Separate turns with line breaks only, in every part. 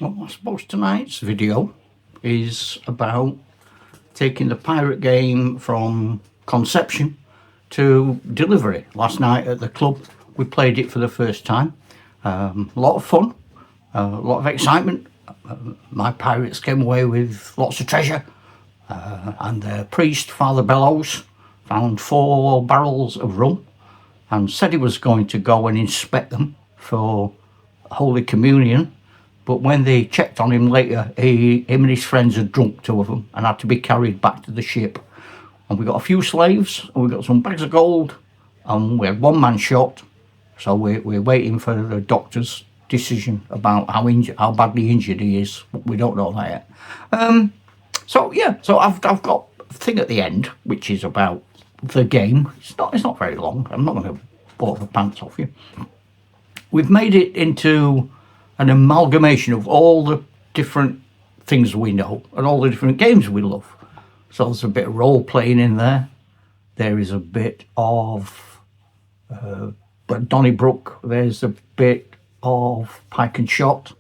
Well, I suppose tonight's video is about taking the pirate game from conception to delivery. Last night at the club we played it for the first time. A lot of fun, a lot of excitement. My pirates came away with lots of treasure, and their priest, Father Bellows, found 4 barrels of rum and said he was going to go and inspect them for Holy Communion. But when they checked on him later, him and his friends had drunk 2 of them and had to be carried back to the ship. And we got a few slaves, and we got some bags of gold, and we had 1 man shot. So we're waiting for the doctor's decision about how badly injured he is. We don't know that yet. So I've got a thing at the end, which is about the game. It's not very long. I'm not going to bore the pants off you. We've made it into an amalgamation of all the different things we know and all the different games we love. So there's a bit of role playing in there. There is a bit of Donnybrook. There's a bit of pike and shot.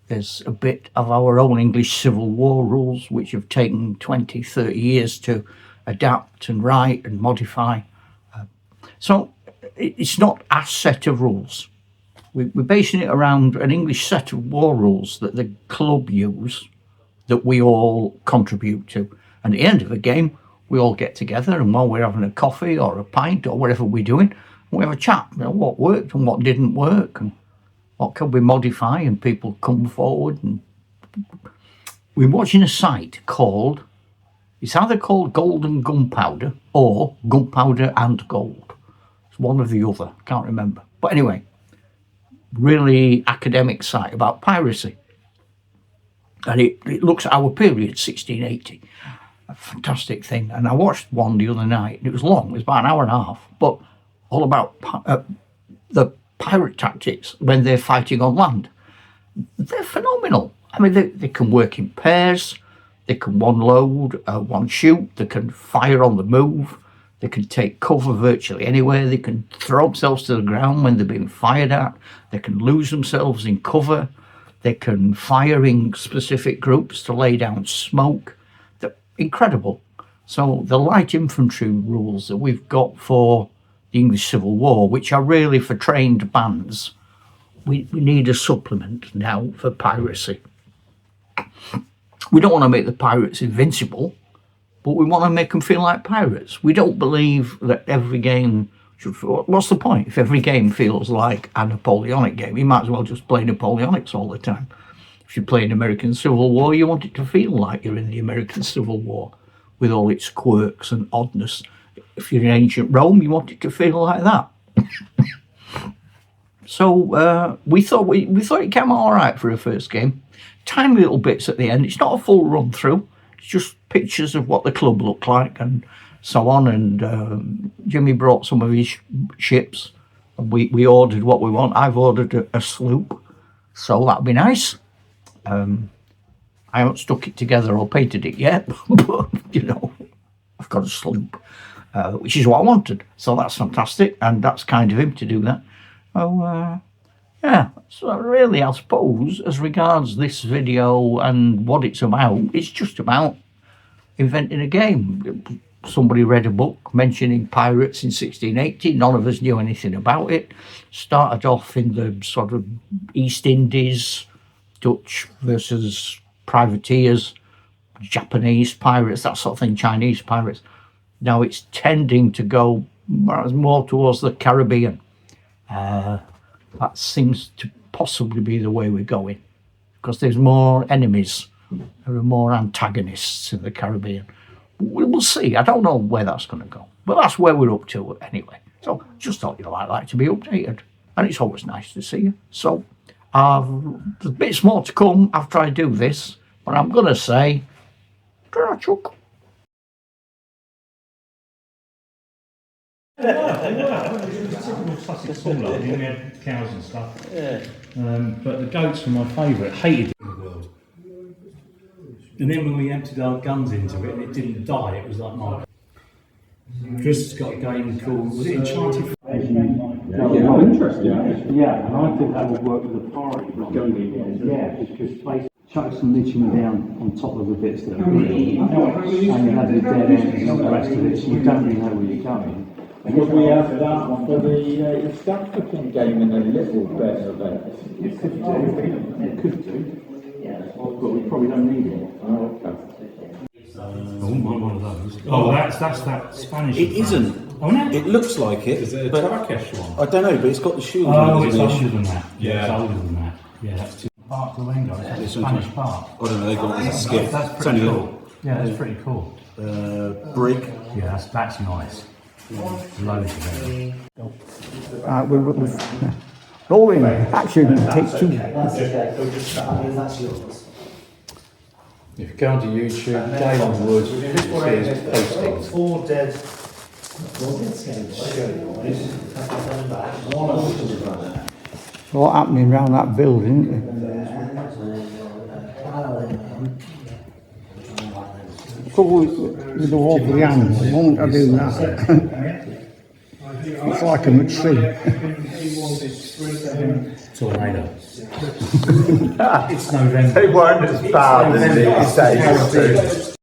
There's a bit of our own English Civil War rules, which have taken 20, 30 years to adapt and write and modify. So it's not a set of rules. We're basing it around an English set of war rules that the club use, that we all contribute to. And at the end of the game, we all get together, and while we're having a coffee or a pint or whatever we're doing, we have a chat, what worked and what didn't work, and what can we modify, and people come forward. And we're watching a site called, it's either called Gold and Gunpowder or Gunpowder and Gold. It's one or the other, can't remember. But anyway, really academic site about piracy, and it looks at our period, 1680. A fantastic thing. And I watched one the other night. It was long, it was about an hour and a half, but all about the pirate tactics when they're fighting on land. They're phenomenal. I mean, they can work in pairs, they can one load, one shoot, they can fire on the move, they can take cover virtually anywhere, they can throw themselves to the ground when they're being fired at, they can lose themselves in cover, they can fire in specific groups to lay down smoke. They're incredible. So the light infantry rules that we've got for the English Civil War, which are really for trained bands, we need a supplement now for piracy. We don't want to make the pirates invincible, but we want to make them feel like pirates. We don't believe that every game should... What's the point? If every game feels like a Napoleonic game, you might as well just play Napoleonics all the time. If you play an American Civil War, you want it to feel like you're in the American Civil War with all its quirks and oddness. If you're in ancient Rome, you want it to feel like that. So we thought it came out all right for a first game. Tiny little bits at the end. It's not a full run through. It's just pictures of what the club looked like and so on. And Jimmy brought some of his ships. And we ordered what we want. I've ordered a sloop, so that'd be nice. I haven't stuck it together or painted it yet, but I've got a sloop, which is what I wanted. So that's fantastic, and that's kind of him to do that. Yeah, so really, I suppose, as regards this video and what it's about, it's just about inventing a game. Somebody read a book mentioning pirates in 1680. None of us knew anything about it. Started off in the sort of East Indies, Dutch versus privateers, Japanese pirates, that sort of thing, Chinese pirates. Now it's tending to go more towards the Caribbean. That seems to possibly be the way we're going, because there's more enemies, there are more antagonists in the Caribbean. We'll see. I don't know where that's going to go, but that's where we're up to anyway. So just thought I'd like to be updated, and it's always nice to see you. So there's bits more to come after I do this, but I'm going to say, ta-ra, Chuck.
Classic smaller, we had cows and stuff. Yeah. But the goats were my favourite, hated it in the world. And then when we emptied our guns into it and it didn't die, it was like my... Chris has got a game called, was it Enchanted?
Oh, interesting.
Yeah, and I think that would work with the party. Yeah, because basically chuck some niching down on top of the bits that are big, and you have your dead ends and all the rest of it, so you don't really know where you're going.
Would we have that for the staff cooking game in a little bit of it?
You could do, but we probably don't need it.
Oh, okay.
One of those. Oh, that's that Spanish.
It isn't.
Oh no.
It looks like it.
Is it a
but
Turkish one?
I don't know, but it's got the shield
Oh,
on it,
it's
isn't it?
older than that.
Yeah.
It's older than that. Yeah, that's too. Park Luengo, that's a Spanish park.
I don't know, they got it as a skiff.
That's
It's
pretty
only
cool. Yeah, that's pretty cool.
brick.
Yeah, that's nice. Loads of it.
We're rolling. Action. Takes two.
If you go onto YouTube, Galen Wood, you see his postings.
4 dead.
A lot happening around that building, isn't there? Trouble with the wall for the animals, the moment I do that, it's like a tree.
Tornado. It's November.
They weren't as bad as these days.